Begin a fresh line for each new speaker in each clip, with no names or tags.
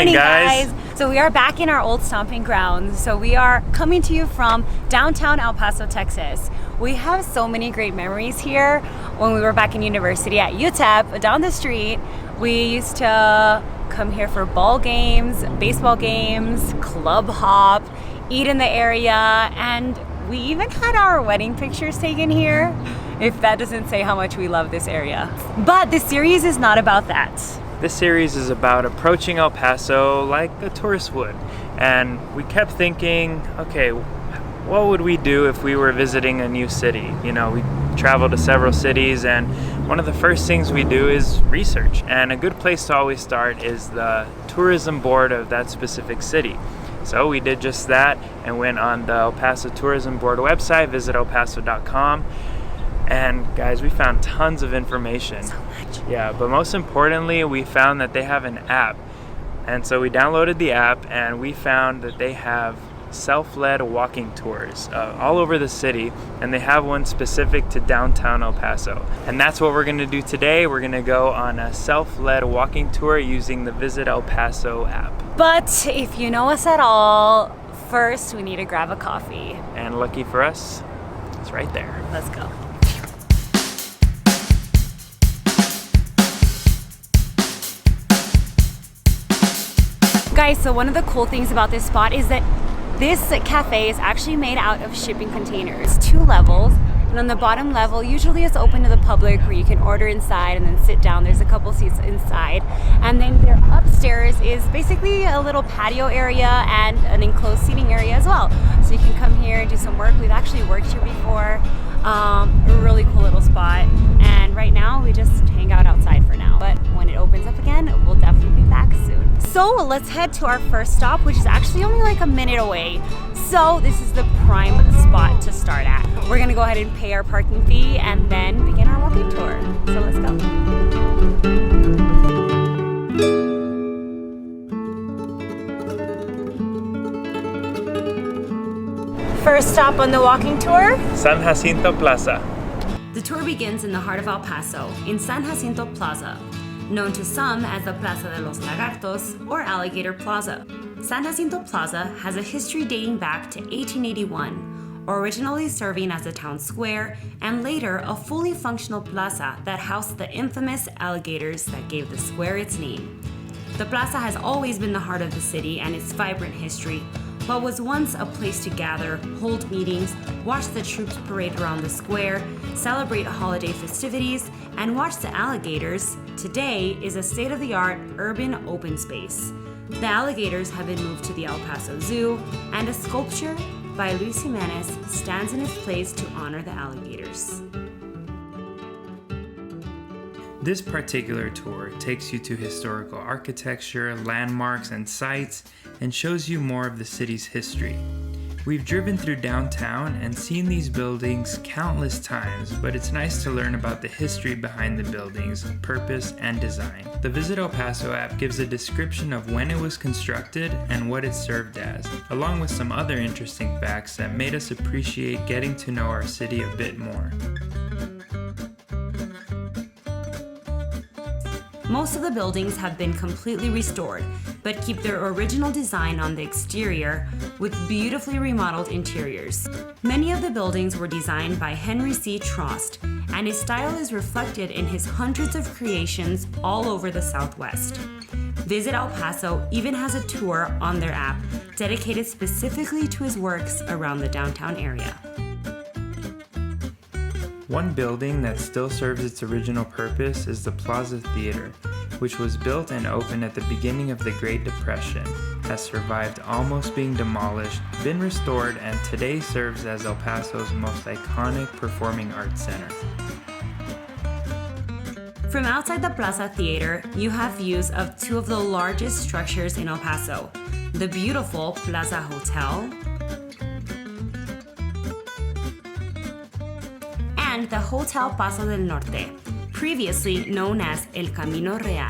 morning, guys. So we are back in our old stomping grounds. So we are coming to you from downtown El Paso, Texas. We have so many great memories here. When we were back in university at UTEP, down the street, we used to come here for ball games, baseball games, club hop, eat in the area, and we even had our wedding pictures taken here, if that doesn't say how much we love this area. But this series is not about that.
This series is about approaching El Paso like a tourist would. And we kept thinking, okay, what would we do if we were visiting a new city? You know, we travel to several cities, and one of the first things we do is research. And a good place to always start is the tourism board of that specific city. So we did just that and went on the El Paso Tourism Board website, visitelpaso.com. And guys, we found tons of information.
So much.
Yeah, but most importantly, we found that they have an app. And so we downloaded the app, and we found that they have self-led walking tours all over the city, and they have one specific to downtown El Paso. And that's what we're going to do today. We're going to go on a self-led walking tour using the Visit El Paso app.
But if you know us at all, first we need to grab a coffee.
And lucky for us, it's right there.
Let's go. Guys, so one of the cool things about this spot is that this cafe is actually made out of shipping containers, 2 levels. And on the bottom level, usually it's open to the public where you can order inside and then sit down. There's a couple seats inside. And then here upstairs is basically a little patio area and an enclosed seating area as well. So you can come here and do some work. We've actually worked here before. A really cool little spot. And right now we just hang out outside for now. But when it opens up again, we'll definitely be back soon. So let's head to our first stop, which is actually only like a minute away. So this is the prime spot to start at. We're gonna go ahead and pay our parking fee and then begin our walking tour. So let's go. First stop on the walking tour,
San Jacinto Plaza.
the tour begins in the heart of El Paso, in San Jacinto Plaza, known to some as the Plaza de los Lagartos or Alligator Plaza. San Jacinto Plaza has a history dating back to 1881, originally serving as a town square and later a fully functional plaza that housed the infamous alligators that gave the square its name. The plaza has always been the heart of the city and its vibrant history. What was once a place to gather, hold meetings, watch the troops parade around the square, celebrate holiday festivities, and watch the alligators, today is a state-of-the-art urban open space. The alligators have been moved to the El Paso Zoo, and a sculpture by Luis Jimenez stands in its place to honor the alligators.
This particular tour takes you to historical architecture, landmarks, and sites, and shows you more of the city's history. We've driven through downtown and seen these buildings countless times, but it's nice to learn about the history behind the buildings, purpose, and design. The Visit El Paso app gives a description of when it was constructed and what it served as, along with some other interesting facts that made us appreciate getting to know our city a bit more.
Most of the buildings have been completely restored, but keep their original design on the exterior with beautifully remodeled interiors. Many of the buildings were designed by Henry C. Trost, and his style is reflected in his hundreds of creations all over the Southwest. Visit El Paso even has a tour on their app dedicated specifically to his works around the downtown area.
One building that still serves its original purpose is the Plaza Theater, which was built and opened at the beginning of the Great Depression, has survived almost being demolished, been restored, and today serves as El Paso's most iconic performing arts center.
From outside the Plaza Theater, you have views of 2 of the largest structures in El Paso, the beautiful Plaza Hotel and the Hotel Paso del Norte, previously known as El Camino Real.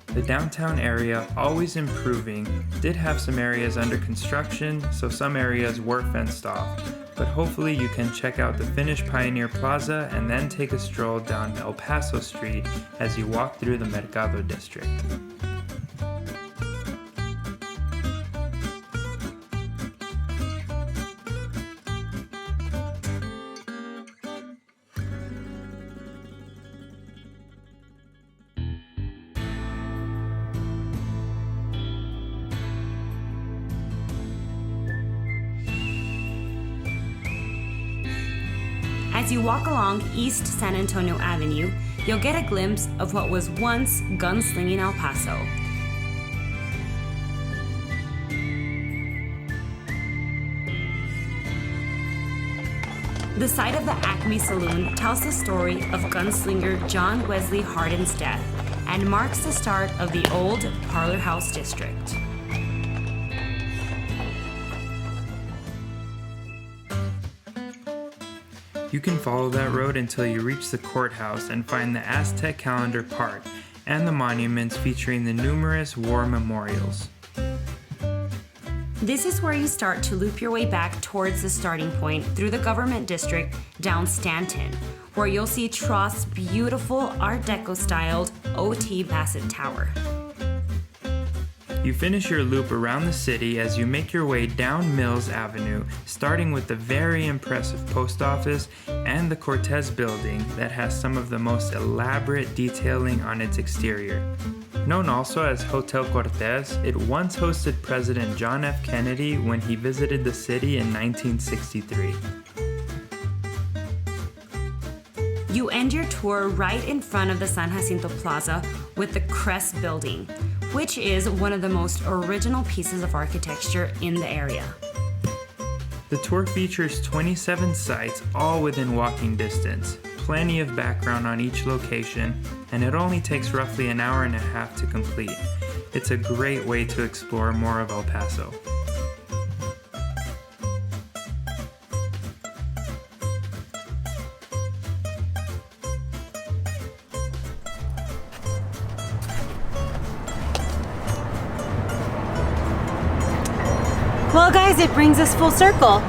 The downtown area, always improving, did have some areas under construction, so some areas were fenced off, but hopefully you can check out the finished Pioneer Plaza and then take a stroll down El Paso Street as you walk through the Mercado district.
As you walk along East San Antonio Avenue, you'll get a glimpse of what was once gunslinging El Paso. The site of the Acme Saloon tells the story of gunslinger John Wesley Hardin's death and marks the start of the old Parlor House District.
You can follow that road until you reach the courthouse and find the Aztec Calendar Park and the monuments featuring the numerous war memorials.
This is where you start to loop your way back towards the starting point through the government district down Stanton, where you'll see Trost's beautiful Art Deco-styled O.T. Bassett Tower.
You finish your loop around the city as you make your way down Mills Avenue, starting with the very impressive post office and the Cortez building that has some of the most elaborate detailing on its exterior. Known also as Hotel Cortez, it once hosted President John F. Kennedy when he visited the city in 1963.
You end your tour right in front of the San Jacinto Plaza with the Crest Building, which is one of the most original pieces of architecture in the area.
The tour features 27 sites, all within walking distance, plenty of background on each location, and it only takes roughly an hour and a half to complete. It's a great way to explore more of El Paso.
Well guys, it brings us full circle.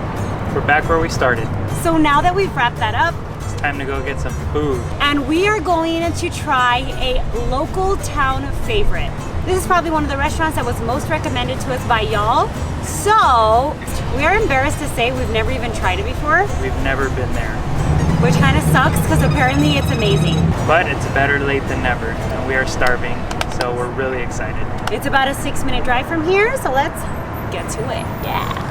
We're back where we started.
So now that we've wrapped that up,
It's time to go get some food.
and we are going to try a local town favorite. This is probably one of the restaurants that was most recommended to us by y'all. So we are embarrassed to say we've never even tried it before,
We've never been there,
which kind of sucks because apparently it's amazing.
but it's better late than never, and we are starving, so we're really excited.
It's about a 6-minute drive from here, so let's get to it. Yeah.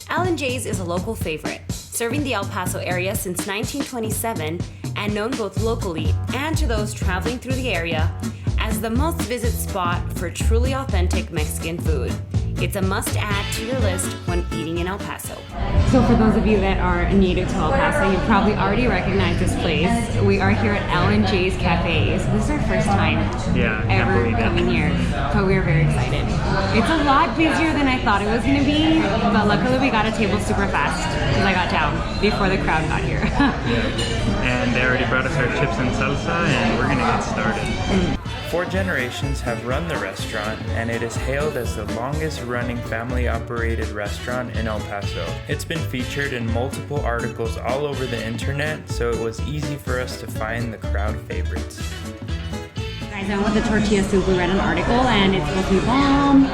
Al & J's is a local favorite, serving the El Paso area since 1927 and known both locally and to those traveling through the area as the most visited spot for truly authentic Mexican food. It's a must-add to your list when eating in El Paso. So for those of you that are native to El Paso, you probably already recognize this place. We are here at Al & J's Cafe. So this is our first time
Yeah, I can't
ever
believe it.
coming here, but we're very excited. It's a lot busier than I thought it was going to be, but luckily we got a table super fast because I got down before the crowd got here.
And they already brought us our chips and salsa, and we're gonna get started. 4 generations have run the restaurant, and it is hailed as the longest running family-operated restaurant in El Paso. It's been featured in multiple articles all over the internet, so it was easy for us to find the crowd favorites.
Guys, I went with the tortilla soup. We read an article and it's supposed to be bomb.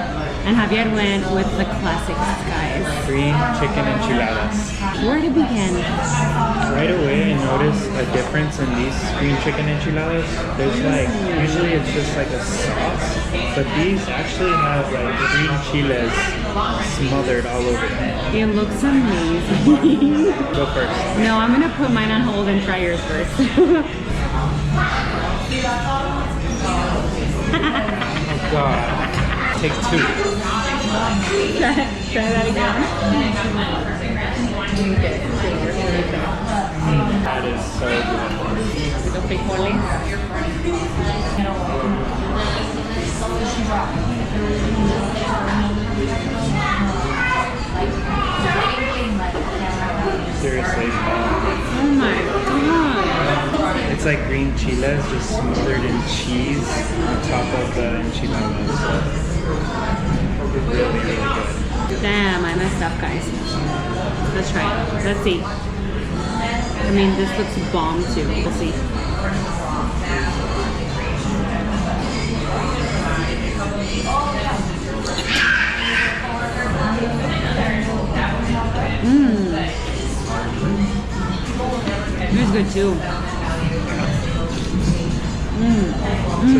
And Javier went with the classics, guys.
Green chicken enchiladas.
Where to begin?
Right away, I noticed a difference in these green chicken enchiladas. There's like, usually it's just like a sauce, but these actually have like green chiles smothered all over them.
It looks amazing.
Go first.
No, I'm gonna put mine on hold and try yours first.
Oh God. Take 2.
Try that again.
That is so good.
The frijoles.
Seriously.
Oh my god.
It's like green chiles just smothered in cheese on top of the enchiladas. Really, really good.
Damn, I messed up, guys. Let's try it. Let's see. I mean, this looks bomb too. We'll see. This is good too.
So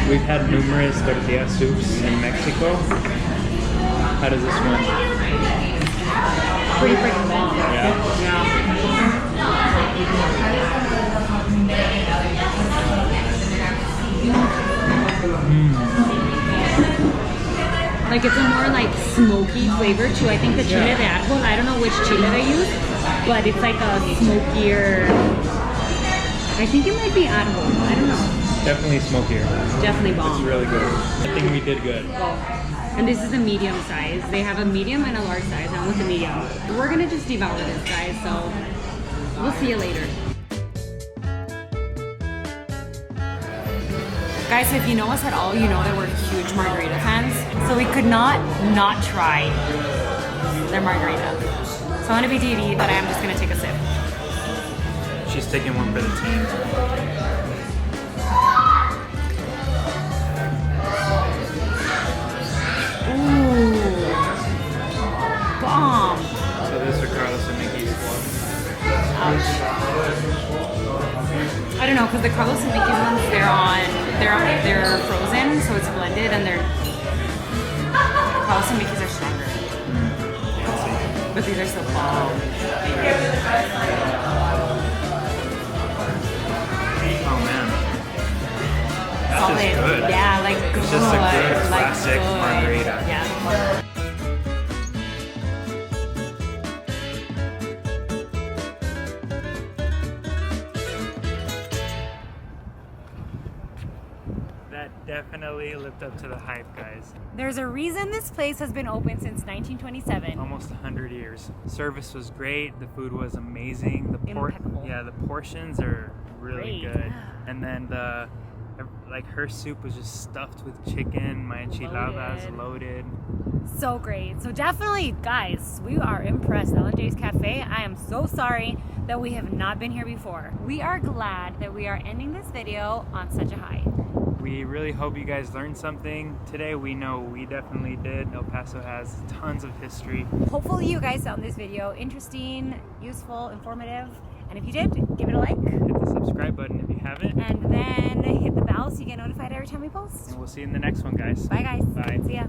we've had numerous tortilla soups in Mexico. How does this one?
pretty freaking bomb.
Yeah.
Like it's a more like smoky flavor too. I think the chile de árbol, I don't know which chile they use, but it's like a smokier. I think it might be árbol. I don't know.
Definitely smokier.
Definitely bomb.
It's really good. I think we did good.
Oh. And this is a medium size. They have a medium and a large size. I'm with the medium. We're gonna just devour this, guys. So we'll see you later. Guys, so if you know us at all, you know that we're huge margarita fans. So we could not try their margarita. So I'm gonna be DD, but I am just gonna take a sip.
She's taking one for the team.
Ooh, bomb.
So this is Carlos and Mickey's one.
Ouch. I don't know, because the Carlos and Mickey's ones, they're frozen, so it's blended, and Carlos and Mickey's are stronger. But these are still bomb.
Oh man. That's
Solid.
just good.
Yeah, like good.
It's just a good
like
classic
good.
margarita.
Yeah.
That definitely lived up to the hype, guys.
There's a reason this place has been open since 1927.
Almost 100 years. Service was great. The food was amazing.
Impeccable.
Yeah, the portions are really
Great.
good. And then her soup was just stuffed with chicken. My enchiladas loaded.
So great. So definitely, guys, we are impressed. L&J's Cafe. I am so sorry that we have not been here before. We are glad that we are ending this video on such a high.
We really hope you guys learned something today. We know we definitely did. El Paso has tons of history.
Hopefully you guys found this video interesting, useful, informative. And if you did, give it a like.
Hit the subscribe button if you haven't.
And then hit the bell so you get notified every time we post.
And we'll see you in the next one, guys.
Bye, guys.
Bye.
See ya.